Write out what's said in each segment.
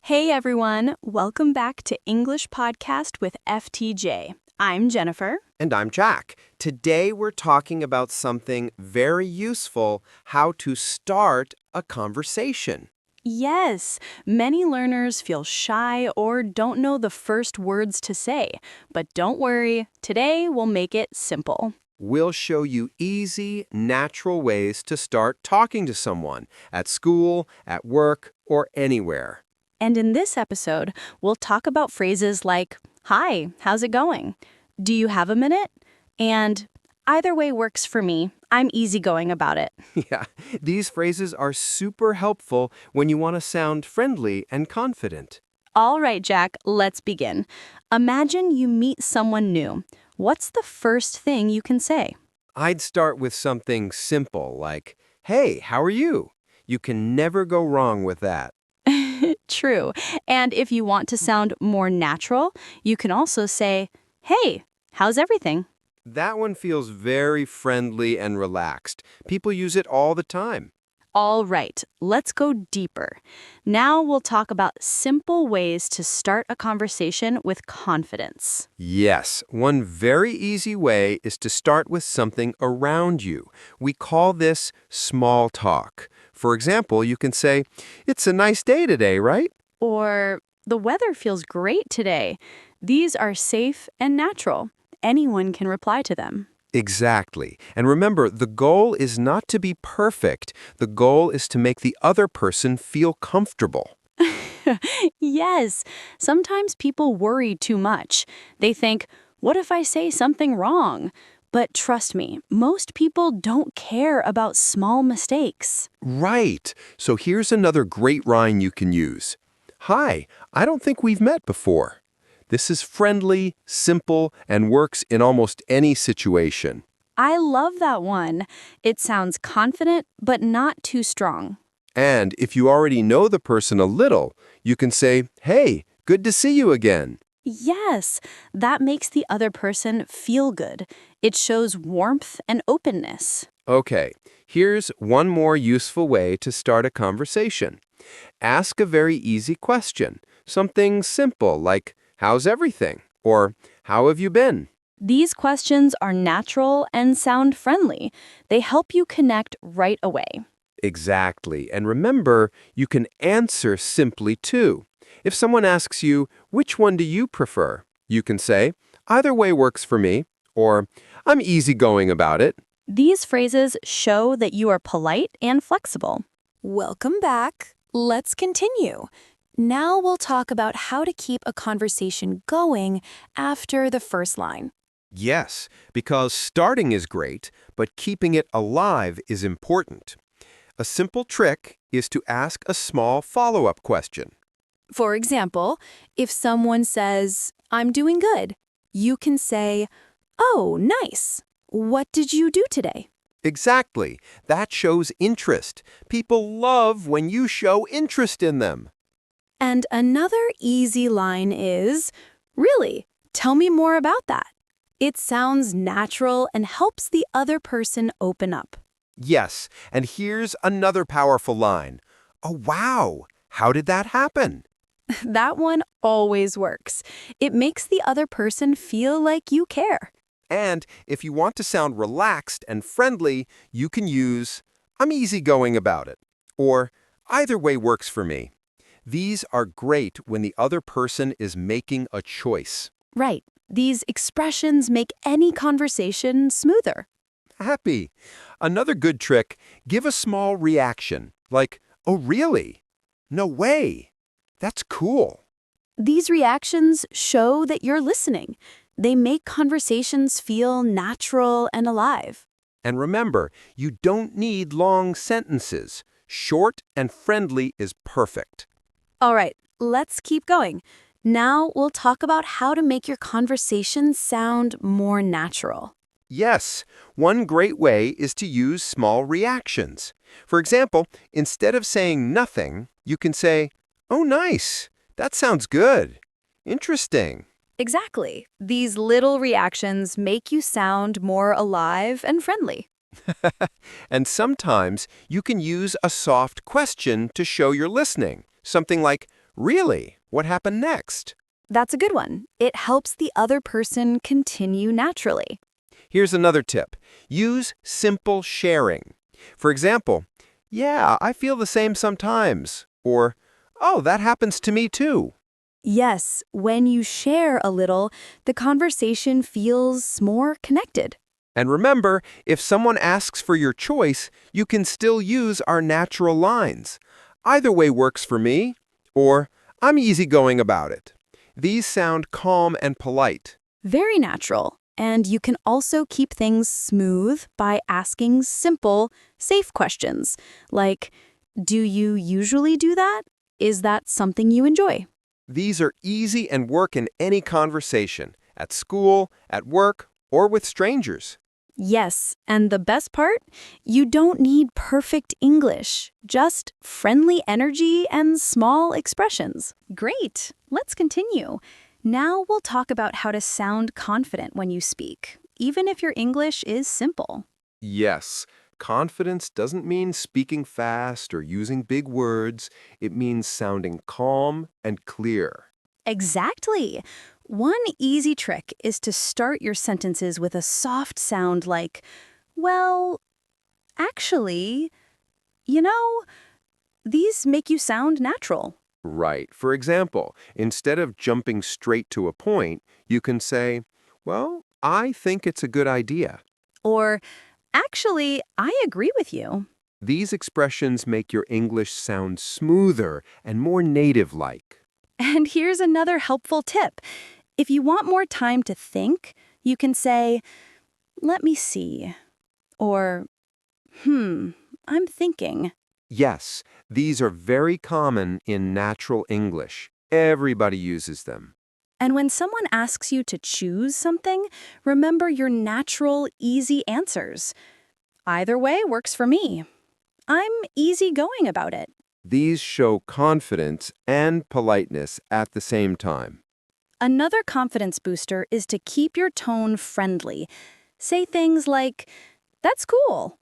Hey everyone, welcome back to English Podcast with FTJ. I'm Jennifer. And I'm Jack. Today we're talking about something very useful, how to start a conversation. Yes, many learners feel shy or don't know the first words to say, but don't worry, today we'll make it simple. We'll show you easy, natural ways to start talking to someone at school, at work, or anywhere. And in this episode, we'll talk about phrases like, "Hi, how's it going? Do you have a minute?" And "Either way works for me. I'm easygoing about it." Yeah, these phrases are super helpful when you want to sound friendly and confident. All right, Jack, let's begin. Imagine you meet someone new. What's the first thing you can say? I'd start with something simple like, "Hey, how are you?" You can never go wrong with that. True. And if you want to sound more natural, you can also say, "Hey, how's everything?" That one feels very friendly and relaxed. People use it all the time. All right, let's go deeper. Now we'll talk about simple ways to start a conversation with confidence. Yes, one very easy way is to start with something around you. We call this small talk. For example, you can say, "It's a nice day today, right?" Or, "The weather feels great today." These are safe and natural. Anyone can reply to them. Exactly. And remember, the goal is not to be perfect. The goal is to make the other person feel comfortable. Yes, sometimes people worry too much. They think, what if I say something wrong? But trust me, most people don't care about small mistakes. Right. So here's another great line you can use. "Hi, I don't think we've met before." This is friendly, simple, and works in almost any situation. I love that one. It sounds confident, but not too strong. And if you already know the person a little, you can say, "Hey, good to see you again." Yes, that makes the other person feel good. It shows warmth and openness. Okay, here's one more useful way to start a conversation. Ask a very easy question, something simple like, "How's everything?" or "How have you been?" These questions are natural and sound friendly. They help you connect right away. Exactly. And remember, you can answer simply too. If someone asks you, "Which one do you prefer?" you can say, "Either way works for me," or "I'm easygoing about it." These phrases show that you are polite and flexible. Welcome back. Let's continue. Now we'll talk about how to keep a conversation going after the first line. Yes, because starting is great, but keeping it alive is important. A simple trick is to ask a small follow-up question. For example, if someone says, "I'm doing good," you can say, "Oh, nice. What did you do today?" Exactly. That shows interest. People love when you show interest in them. And another easy line is, "Really? Tell me more about that." It sounds natural and helps the other person open up. Yes, and here's another powerful line. "Oh, wow, how did that happen?" That one always works. It makes the other person feel like you care. And if you want to sound relaxed and friendly, you can use, "I'm easygoing about it," or "Either way works for me." These are great when the other person is making a choice. Right. These expressions make any conversation smoother. Happy. Another good trick, give a small reaction, like, "Oh, really? No way. That's cool." These reactions show that you're listening. They make conversations feel natural and alive. And remember, you don't need long sentences. Short and friendly is perfect. All right, let's keep going. Now we'll talk about how to make your conversation sound more natural. Yes, one great way is to use small reactions. For example, instead of saying nothing, you can say, "Oh, nice. That sounds good. Interesting." Exactly. These little reactions make you sound more alive and friendly. And sometimes you can use a soft question to show you're listening. Something like, Really? What happened next? That's a good one. It helps the other person continue naturally. Here's another tip. Use simple sharing. For example, yeah, I feel the same sometimes. Or, oh, that happens to me too. Yes, when you share a little, the conversation feels more connected. And remember, if someone asks for your choice, you can still use our natural lines. Either way works for me, or I'm easygoing about it. These sound calm and polite. Very natural. And you can also keep things smooth by asking simple, safe questions, like, do you usually do that? Is that something you enjoy? These are easy and work in any conversation, at school, at work, or with strangers. Yes, and the best part? You don't need perfect English, just friendly energy and small expressions. Great, let's continue. Now we'll talk about how to sound confident when you speak, even if your English is simple. Yes, confidence doesn't mean speaking fast or using big words. It means sounding calm and clear. Exactly. One easy trick is to start your sentences with a soft sound like, well, actually, you know, these make you sound natural. Right. For example, instead of jumping straight to a point, you can say, well, I think it's a good idea. Or, actually, I agree with you. These expressions make your English sound smoother and more native-like. And here's another helpful tip. If you want more time to think, you can say, let me see. Or, I'm thinking. Yes, these are very common in natural English. Everybody uses them. And when someone asks you to choose something, remember your natural, easy answers. Either way works for me. I'm easygoing about it. These show confidence and politeness at the same time. Another confidence booster is to keep your tone friendly. Say things like, that's cool.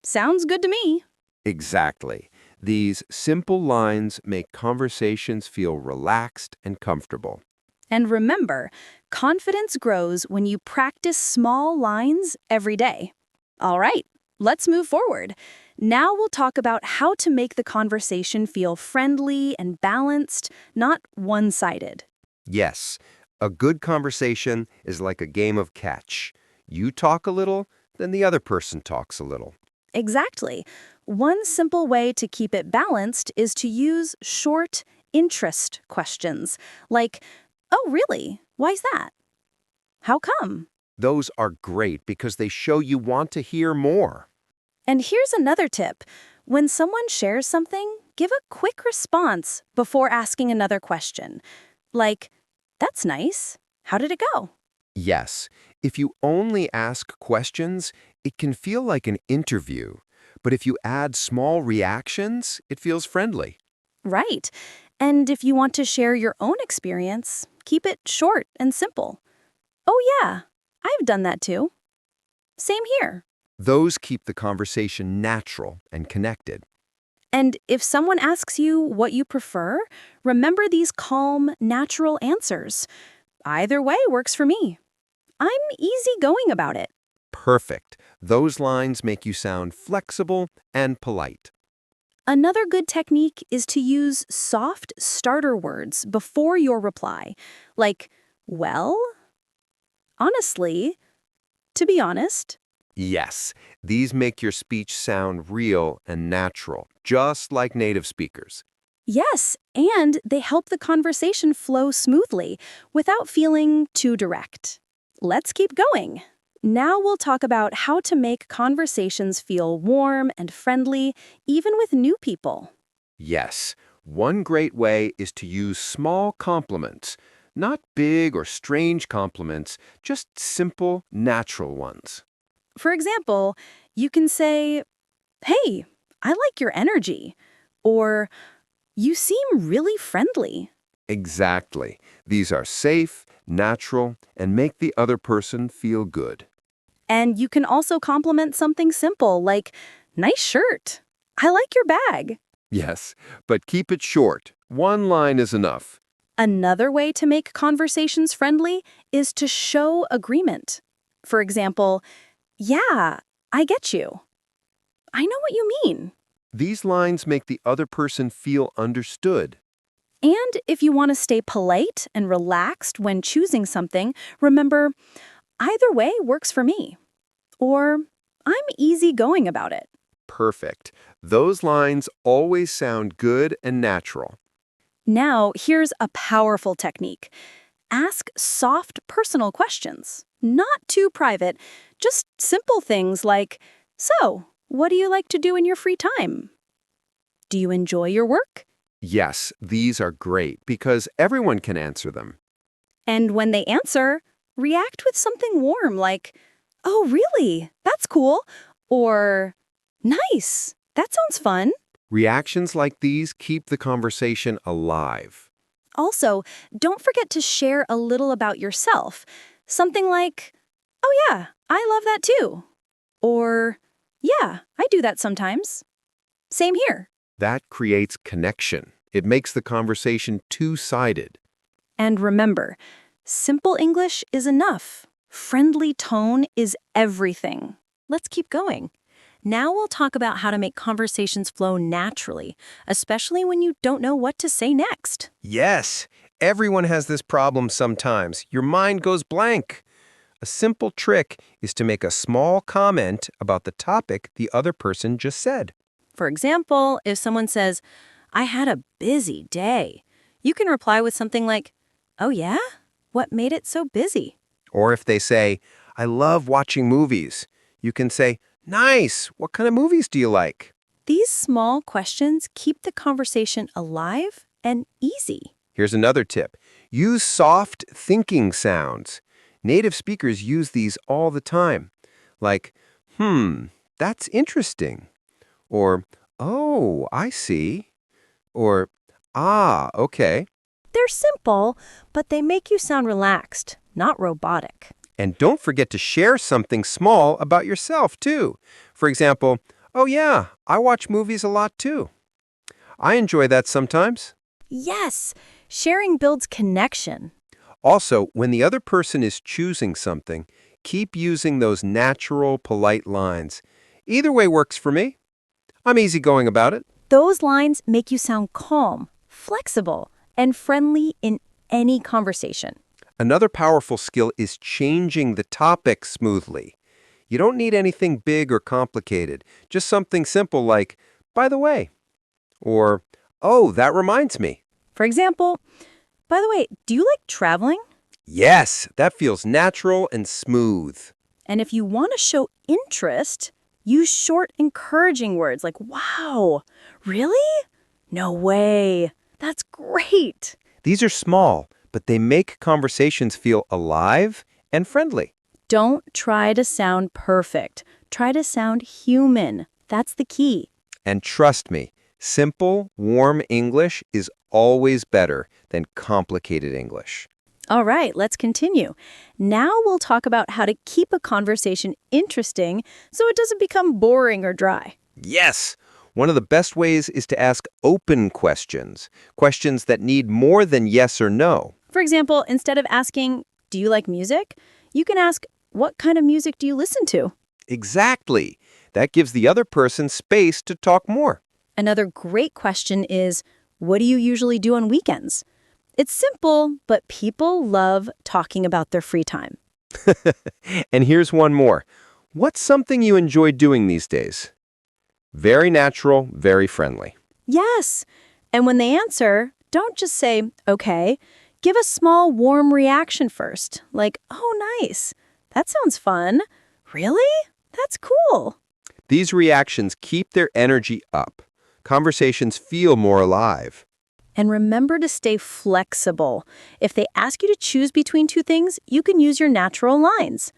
Sounds good to me. Exactly. These simple lines make conversations feel relaxed and comfortable. And remember, confidence grows when you practice small lines every day. All right, let's move forward. Now we'll talk about how to make the conversation feel friendly and balanced, not one-sided. Yes, a good conversation is like a game of catch. You talk a little, then the other person talks a little. Exactly. One simple way to keep it balanced is to use short interest questions, like, oh, really? Why's that? How come? Those are great because they show you want to hear more. And here's another tip. When someone shares something, give a quick response before asking another question. Like, that's nice. How did it go? Yes, if you only ask questions, it can feel like an interview. But if you add small reactions, it feels friendly. Right. And if you want to share your own experience, keep it short and simple. Oh yeah, I've done that too. Same here. Those keep the conversation natural and connected. And if someone asks you what you prefer, remember these calm, natural answers. Either way works for me. I'm easygoing about it. Perfect. Those lines make you sound flexible and polite. Another good technique is to use soft starter words before your reply, like, well, honestly, to be honest. Yes, these make your speech sound real and natural, just like native speakers. Yes, and they help the conversation flow smoothly without feeling too direct. Let's keep going. Now we'll talk about how to make conversations feel warm and friendly, even with new people. Yes, one great way is to use small compliments. Not big or strange compliments, just simple, natural ones. For example, you can say, hey, I like your energy, or you seem really friendly. Exactly. These are safe, natural, and make the other person feel good. And you can also compliment something simple like, nice shirt. I like your bag. Yes, but keep it short. One line is enough. Another way to make conversations friendly is to show agreement. For example, yeah, I get you. I know what you mean. These lines make the other person feel understood. And if you want to stay polite and relaxed when choosing something, remember, either way works for me. Or, I'm easygoing about it. Perfect. Those lines always sound good and natural. Now, here's a powerful technique. Ask soft, personal questions. Not too private, just simple things like, so, what do you like to do in your free time? Do you enjoy your work? Yes, these are great because everyone can answer them. And when they answer, react with something warm like, oh, really? That's cool. Or, nice. That sounds fun. Reactions like these keep the conversation alive. Also, don't forget to share a little about yourself. Something like, oh yeah, I love that too. Or, yeah, I do that sometimes. Same here. That creates connection. It makes the conversation two-sided. And remember, simple English is enough. Friendly tone is everything. Let's keep going. Now we'll talk about how to make conversations flow naturally, especially when you don't know what to say next. Yes, everyone has this problem sometimes. Your mind goes blank. A simple trick is to make a small comment about the topic the other person just said. For example, if someone says, I had a busy day, you can reply with something like, oh yeah? What made it so busy? Or if they say, I love watching movies, you can say, nice, what kind of movies do you like? These small questions keep the conversation alive and easy. Here's another tip. Use soft thinking sounds. Native speakers use these all the time. Like, that's interesting. Or, oh, I see. Or, ah, okay. They're simple, but they make you sound relaxed, not robotic. And don't forget to share something small about yourself, too. For example, oh yeah, I watch movies a lot, too. I enjoy that sometimes. Yes, sharing builds connection. Also, when the other person is choosing something, keep using those natural, polite lines. Either way works for me. I'm easygoing about it. Those lines make you sound calm, flexible, and friendly in any conversation. Another powerful skill is changing the topic smoothly. You don't need anything big or complicated, just something simple like, by the way, or, oh, that reminds me. For example, by the way, do you like traveling? Yes, that feels natural and smooth. And if you want to show interest, use short, encouraging words like, wow, really? No way. That's great. These are small, but they make conversations feel alive and friendly. Don't try to sound perfect. Try to sound human. That's the key. And trust me, simple, warm English is always better than complicated English. All right, let's continue. Now we'll talk about how to keep a conversation interesting so it doesn't become boring or dry. Yes! One of the best ways is to ask open questions, questions that need more than yes or no. For example, instead of asking, do you like music? You can ask, what kind of music do you listen to? Exactly. That gives the other person space to talk more. Another great question is, what do you usually do on weekends? It's simple, but people love talking about their free time. And here's one more. What's something you enjoy doing these days? Very natural, very friendly. Yes. And when they answer, don't just say, okay. Give a small, warm reaction first, like, oh, nice. That sounds fun. Really? That's cool. These reactions keep their energy up. Conversations feel more alive. And remember to stay flexible. If they ask you to choose between two things, you can use your natural lines.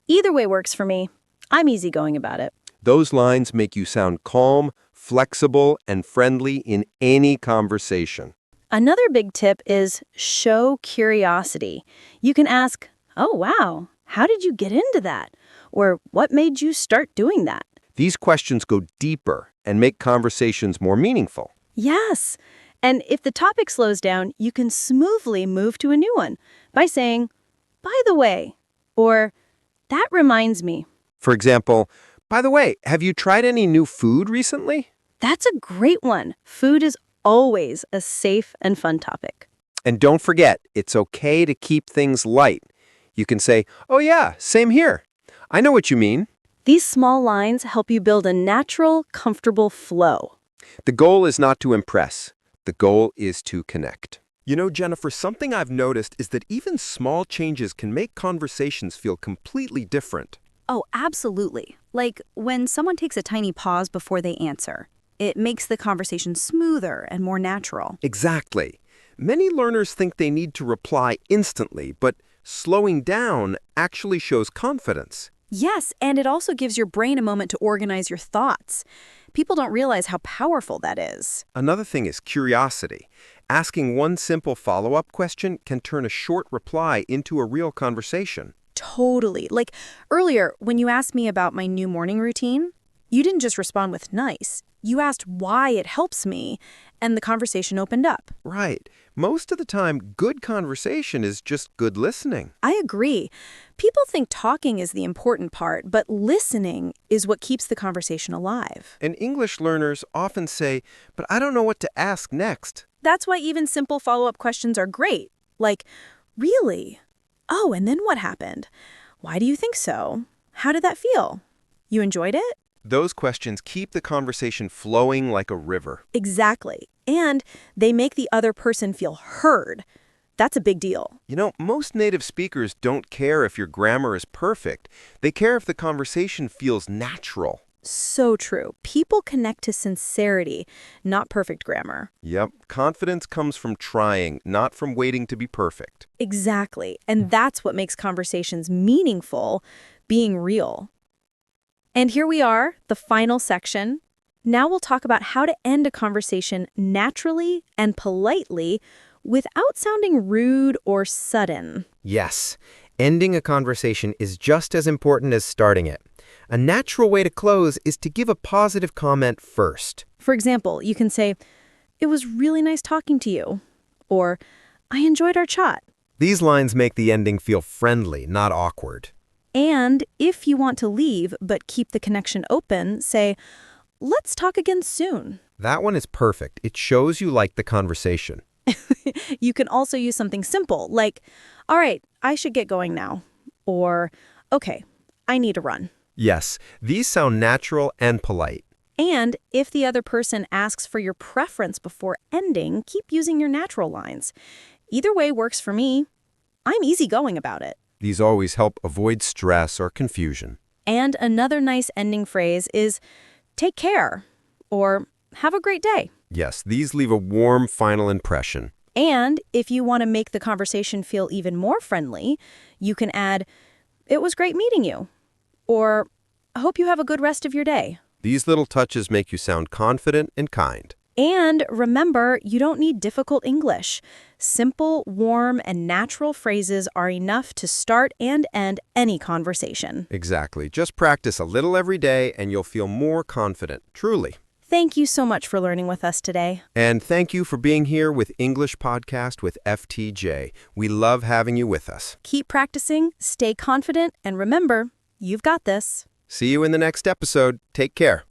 Either way works for me. I'm easygoing about it. Those lines make you sound calm, flexible, and friendly in any conversation. Another big tip is show curiosity. You can ask, oh, wow, how did you get into that? Or what made you start doing that? These questions go deeper and make conversations more meaningful. Yes. And if the topic slows down, you can smoothly move to a new one by saying, by the way, or that reminds me. For example, by the way, have you tried any new food recently? That's a great one. Food is always a safe and fun topic. And don't forget, it's okay to keep things light. You can say, oh yeah, same here. I know what you mean. These small lines help you build a natural, comfortable flow. The goal is not to impress. The goal is to connect. You know, Jennifer, something I've noticed is that even small changes can make conversations feel completely different. Oh, absolutely. Like when someone takes a tiny pause before they answer. It makes the conversation smoother and more natural. Exactly. Many learners think they need to reply instantly, but slowing down actually shows confidence. Yes, and it also gives your brain a moment to organize your thoughts. People don't realize how powerful that is. Another thing is curiosity. Asking one simple follow-up question can turn a short reply into a real conversation. Totally. Like earlier, when you asked me about my new morning routine, you didn't just respond with nice. You asked why it helps me, and the conversation opened up. Right. Most of the time, good conversation is just good listening. I agree. People think talking is the important part, but listening is what keeps the conversation alive. And English learners often say, but I don't know what to ask next. That's why even simple follow-up questions are great. Like, really? Oh, and then what happened? Why do you think so? How did that feel? You enjoyed it? Those questions keep the conversation flowing like a river. Exactly. And they make the other person feel heard. That's a big deal. You know, most native speakers don't care if your grammar is perfect. They care if the conversation feels natural. So true. People connect to sincerity, not perfect grammar. Yep, confidence comes from trying, not from waiting to be perfect. Exactly. And that's what makes conversations meaningful, being real. And here we are, the final section. Now we'll talk about how to end a conversation naturally and politely without sounding rude or sudden. Yes, ending a conversation is just as important as starting it. A natural way to close is to give a positive comment first. For example, you can say, "It was really nice talking to you," or "I enjoyed our chat." These lines make the ending feel friendly, not awkward. And if you want to leave but keep the connection open, say, "Let's talk again soon." That one is perfect. It shows you like the conversation. You can also use something simple like, "All right, I should get going now," or "Okay, I need to run." Yes, these sound natural and polite. And if the other person asks for your preference before ending, keep using your natural lines. Either way works for me. I'm easygoing about it. These always help avoid stress or confusion. And another nice ending phrase is, "Take care," or "Have a great day." Yes, these leave a warm final impression. And if you want to make the conversation feel even more friendly, you can add, "It was great meeting you," or "I hope you have a good rest of your day." These little touches make you sound confident and kind. And remember, you don't need difficult English. Simple, warm, and natural phrases are enough to start and end any conversation. Exactly. Just practice a little every day and you'll feel more confident, truly. Thank you so much for learning with us today. And thank you for being here with English Podcast with FTJ. We love having you with us. Keep practicing, stay confident, and remember, you've got this. See you in the next episode. Take care.